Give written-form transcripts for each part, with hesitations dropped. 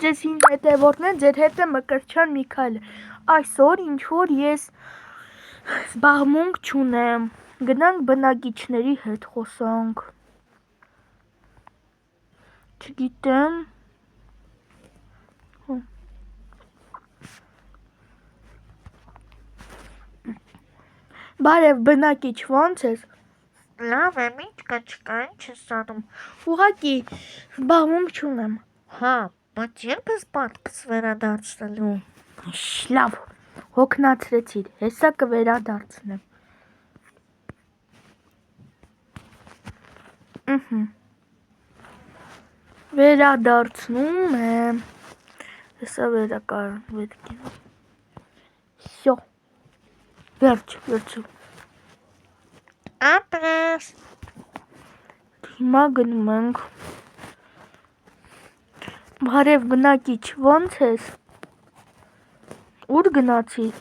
Ձեզին հետևորդներ, ձեր հետ է Մկրտչյան Միքայելը։ Այսօր ինչ-որ ես զբաղմունք չունեմ, գնանք բնակիչների հետ խոսանք։ Չգիտեմ։ Բարև բնակիչ, ո՞նց ես։ Լավ եմ, ինչ կա չկա, ինչ ես անում։ Ուղղակի զբաղմունք չունեմ։ Հա, բայց երբ ես պատկս վերադարձնելու։ Լավ, հոգնեցրեցիր, հեսա կվերադարձնեմ։ Վերադարձնում եմ։ Հեսա վերականգնվեցին։ Всё։ Վերջ։ Ապրես։ Հիմա գնում ենք։ Բարև բնակիչ, ո՞նց ես։ Ուր գնացիր։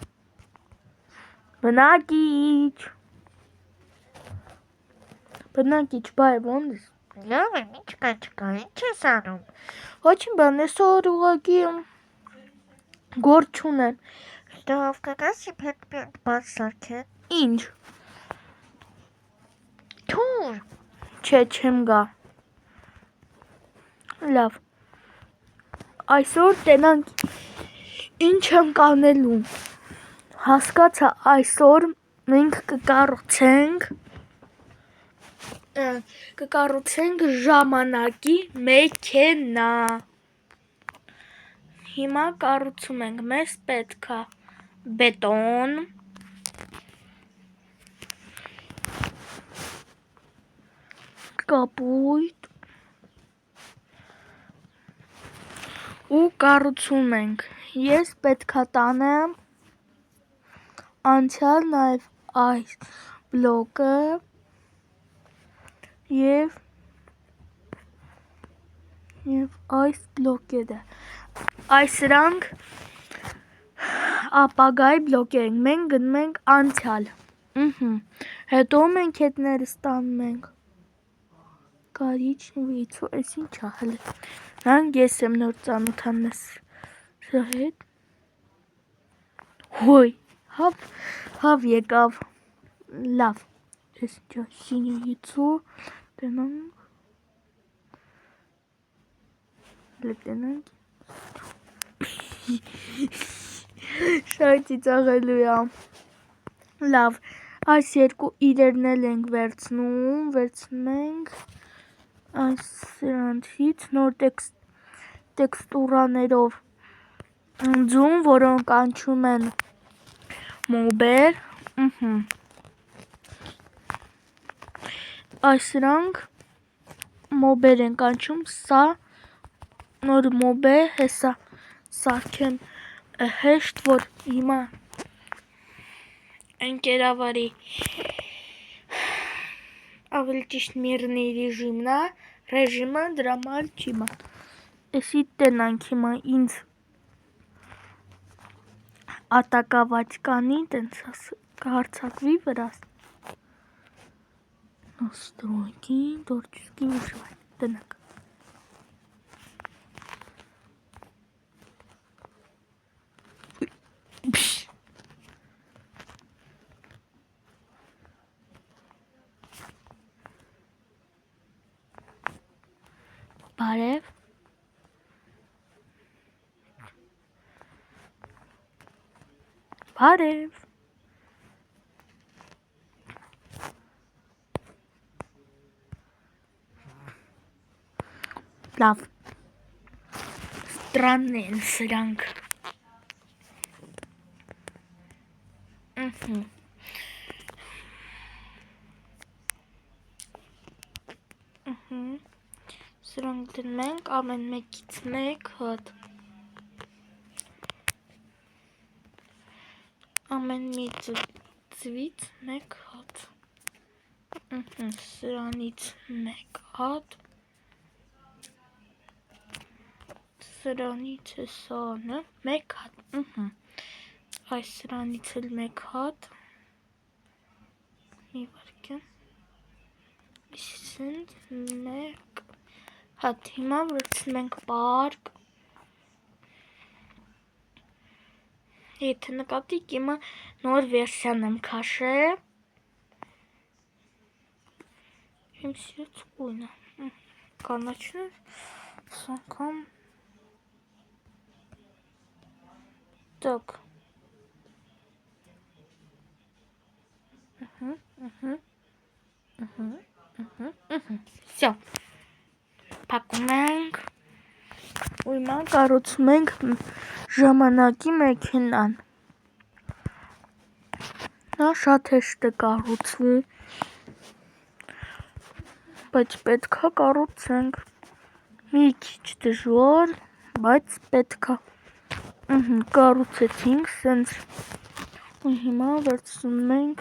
Բնակիչ, բարև, ո՞նց ես։ Լավ եմ, ինչ կա չկա, ինչ ես անում։ Ոչինչ բան, այսօր ուղղակի գործ չունեմ։ Լավ, կգաս իմ հետ բաց սարքել։ Ինչ։ Թուր։ Չէ, չեմ գա։ Լավ։ Այսօր տենանք ինչ եմ կանելու։ Հասկացա, այսօր մենք կկառուցենք ժամանակի մեքենա։ Հիմա կառուցում ենք, մեզ պետք է բետոն, կապույտ ու կառուցում ենք։ Ես պետք է տանեմ անցյալ նաև այս բլոկը և այս բլոկերը։ Այս սրանք ապագայի բլոկեր են, մենք գնում ենք անցյալ։ Հետո մենք հետներս տանում ենք։ Կարիճնիվիցու, այս ինչ է հələ։ Հանգ ես եմ նոր ծանոթանում սրա հետ։ Հոյ, հավ եկավ։ Լավ։ Այս ինչ է, սինիվիցու, տենանք։ Շատ ծիծաղալու է։ Լավ, այս երկու իրերն էլ ենք վերցնում ենք այս սրանցից նոր տեքստուրաներով ձում, որոնք կանչում են մոբեր։ Այս սրանք մոբեր են կանչում, սա նոր մոբ է, հեսա սարքեմ հեշտ, որ հիմա ընկերավարի ավելի ճիշտ միրնի ռեժիմը դրա մալ չի մա։ Էսի տենանք հիմա ինձ ատակաված կանի, տենց կհարցակվի վրաս։ Настройки, творческий выживание. Տենանք։ Բարև։ Լավ։ Странն են սրանք։ Սրանք դնում ենք ամեն մեկից մեկ հատ։ Ամեն մի ծվից մեկ հատ։ Սրանից մեկ հատ։ Սրանից է սանը, մեկ հատ։ Այս սրանից էլ մեկ հատ։ Մի վարկյան։ Իսինց մեկ հատ։ Հիմա վրցնում ենք պարկ։ Եթե նկատիք, իմը նոր վերսիան եմ քաշել։ Իմ սիրած գույնը։ Կանաչն է, անգամ так. Всё. Փակում ենք։ Ու հիմա կառուցում ենք ժամանակի մեքենան։ Նա շատ հեշտ է կառուցվում, բայց պետք է կառուցենք։ Մի քիչ դժվար, բայց պետք է։ Կառուցեցինք սենց։ Ու հիմա վերցնում ենք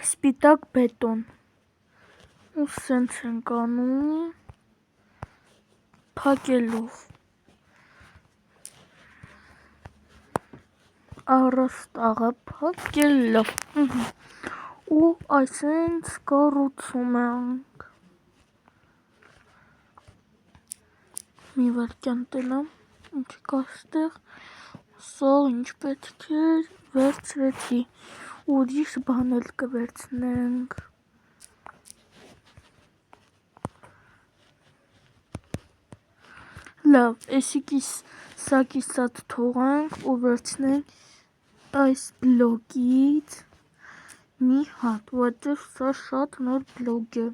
սպիտակ բետոն։ Ու սենց ենք անում, փակելով։ Առաստաղը փակելով։ Ու այսենց կառուցում ենք։ Մի վարքյան տենամ, ինչ կաստեղ, սա ինչ պետք է վերցրեցի, ուրիշ բան էլ կվերցնենք։ Լավ, էսի սա կիսատ թողանք ու վերցնենք այս բլոկից մի հատ, որտեղ սա շատ նոր բլոկ է։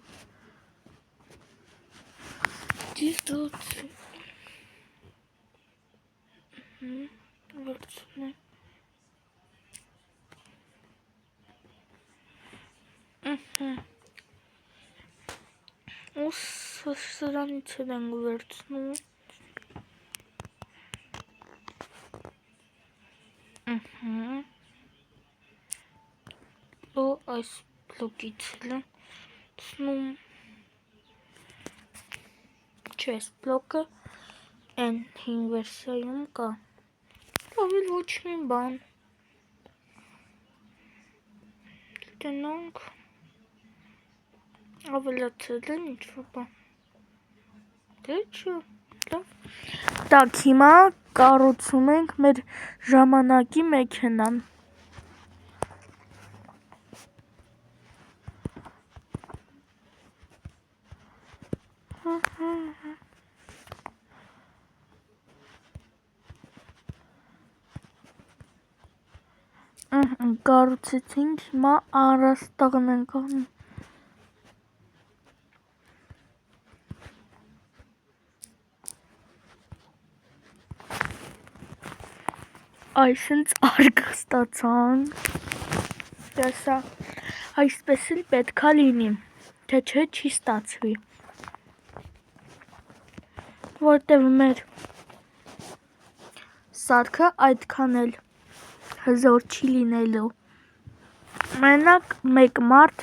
Վերցնենք։ Ու սրանից էլ ենք վերցնում։ Ու այս բլոկից էլ եմ չէ, այս բլոկը են հին վերսիայում կա։ Ավելի ոչ մի բան։ Գնանք ավելացել են ինչ-որ բան։ Դե չէ, լավ։ Так, հիմա կառուցում ենք մեր ժամանակի մեքենան։ Կառուցեցինք, հիմա առաստաղն ենք անում։ Այսինքն արգ ստացանք։ Տեսա, այսպես էլ պետքա լինի, թե չէ չի ստացվի։ Որտև մեր սարքը այդքան էլ հզոր չի լինելու։ Մենակ մեկ մարդ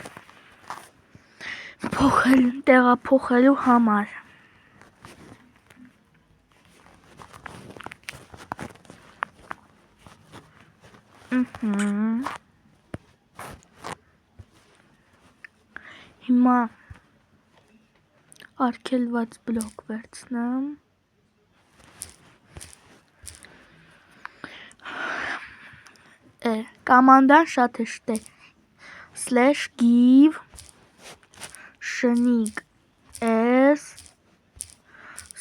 տեղափոխելու համար։ Հիմա արգելված բլոկ վերցնեմ։ Կամանդան շատ հեշտ է։ /give շնիկ s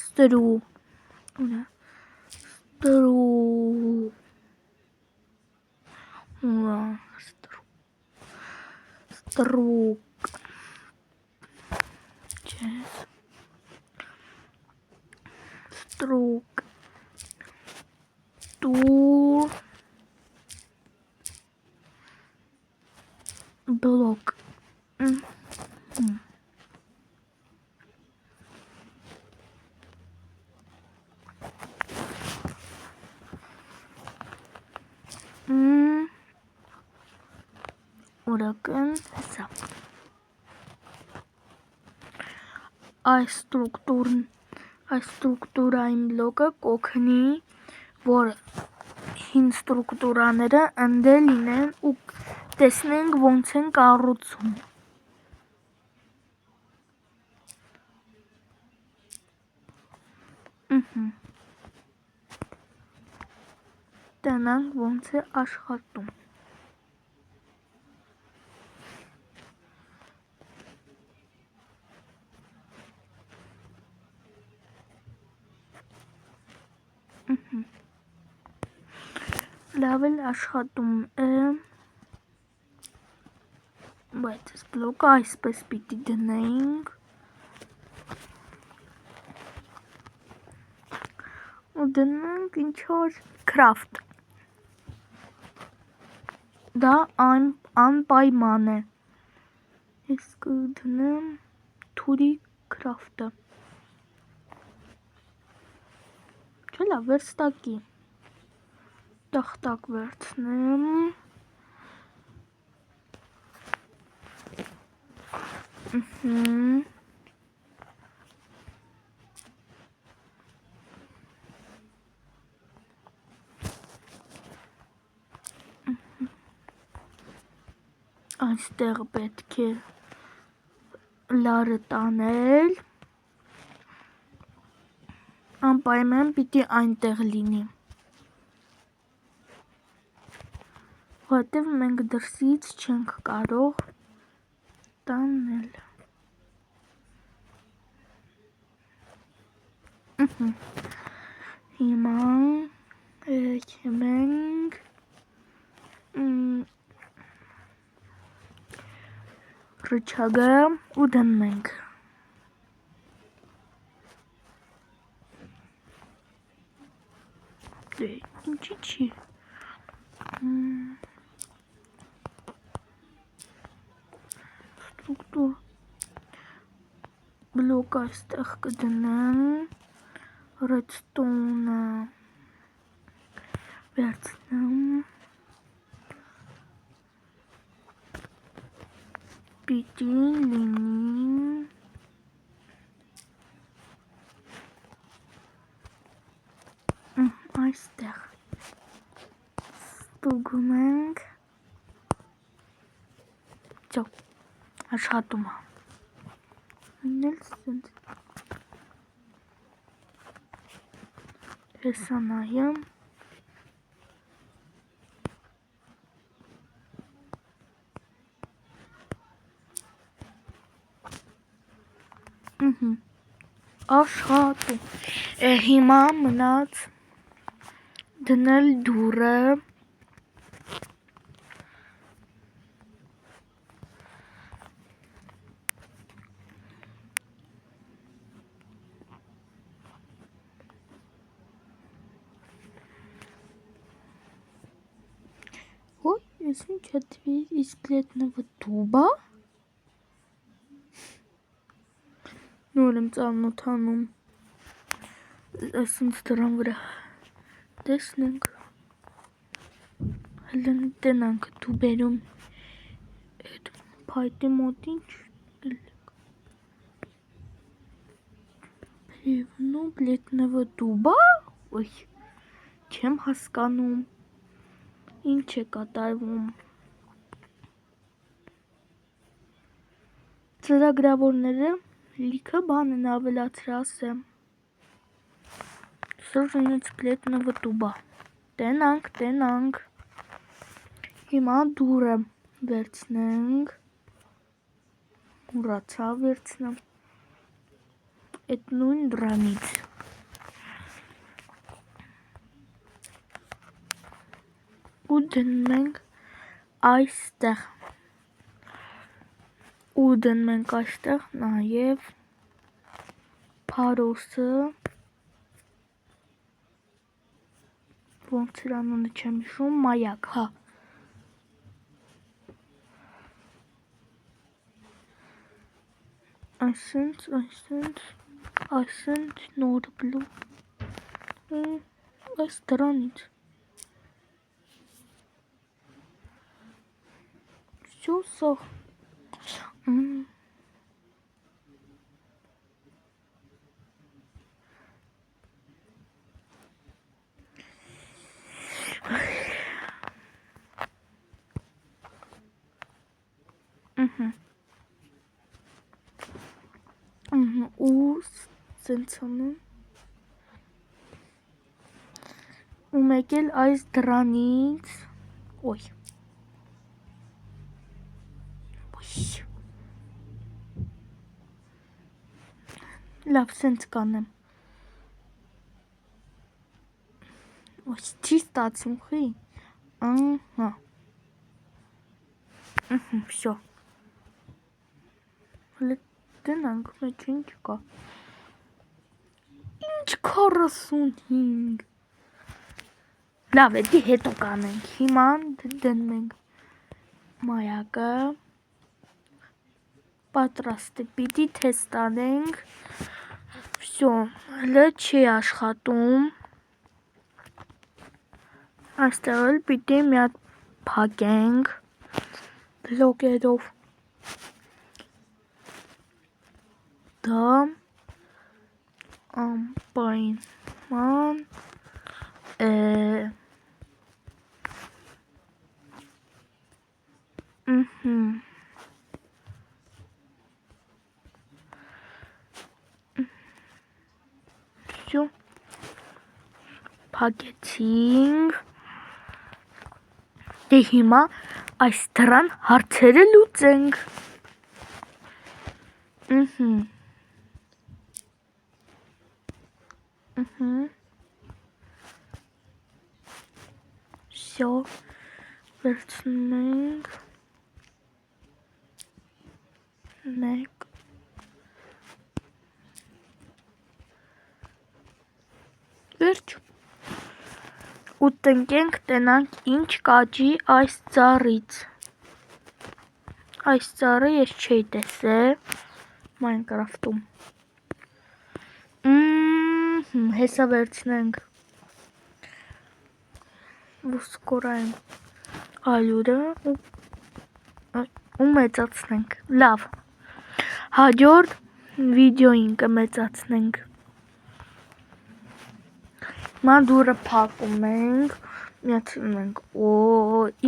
ստրուկ տուր բլոկ օրական հեսա այս ստրուկտուրային բլոկը կօգնի, որ հին ստրուկտուրաները ընդ լինեն ու տեսնենք ոնց են կառուցում։ Տենանք ոնց է աշխատում։ Լավ էլ աշխատում է, բայց այս բլոկը այսպես պիտի դնենք ու դնենք ինչ-որ craft, դա անպայման է, ես կդնեմ թուրի craft-ը, չէ լավ վերստակի, տախտակ վերցնեմ, Այստեղ պետք է լարը տանել, անպայման պիտի այնտեղ լինի, որտև մենք դրսից չենք կարող տանել, հիմա մենք ռիչագը ու դնենք, ինչի չի, ստրուկտուր, բլոկ այստեղ կդնեմ, redstone-ը վերցնեմ, պիտի լինի այստեղ, ստուգում ենք, ճո, աշխատում է, ինել սենց, հեսա նայեմ, աշխատում, հիմա մնաց դնել դուրը, ոյ, ես ինչ հատվի, իսկ լետնվը տուբա, նոր եմ ծանոթանում, այսինչ դրան վրա տեսնենք, հլն տնանք տուբերում, այդ պայտի մոտ ինչ Պրիվնու լետնվը տուբա, ոյ, չեմ հասկանում, ինչ է կատարվում, ծրագրավորները լիքը բան են ավելացրել, ասեմ, սրժինից լետնվը տուբա, տենանք, հիմա դուրը վերցնենք, ուրացա վերցնեմ, այդ նույն դրանից, ու դնենք այստեղ, ու դնենք այստեղ նաև փարոսը, ոնց էր անունը չեմ հիշում, մայակ, հա, այսինչ նոր բլոկ, այս դրանից, всё սող, ու սենց անում, ու մեկ էլ այս դրանից ոյ լավ սենց կանեմ ոյ չի ստացվում խի ահա всё դնանք մեջ ինչ կա ինչ 45 լավ է դի հետո կանենք հիմա դնենք մայակը պատրաստ է պիտի թեստ անենք всё հələ չի աշխատում այստեղ էլ պիտի մի հատ փակենք բլոկերով դա անպայման է всё փակեցինք դե հիմա այս դրան հարցերը լուծենք всё վերցնենք մեկ վերջ ու տնկենք տնանք ինչ կաճի այս ծառից այս ծառը ես չէի տեսել Minecraft-ում հեսա վերցնենք ուսկորային ալյուրը ու մեծացնենք լավ հաջորդ վիդեոին կմեծացնենք հիմա դուռը փակում ենք միացնում ենք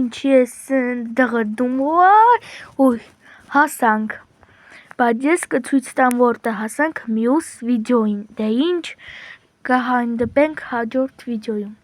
ինչի ես դղրդում ոյ հասանք բայց ես կցույց տամ որտեղ հասանք մյուս վիդեոին դե ինչ կհանդիպենք հաջորդ վիդեոյում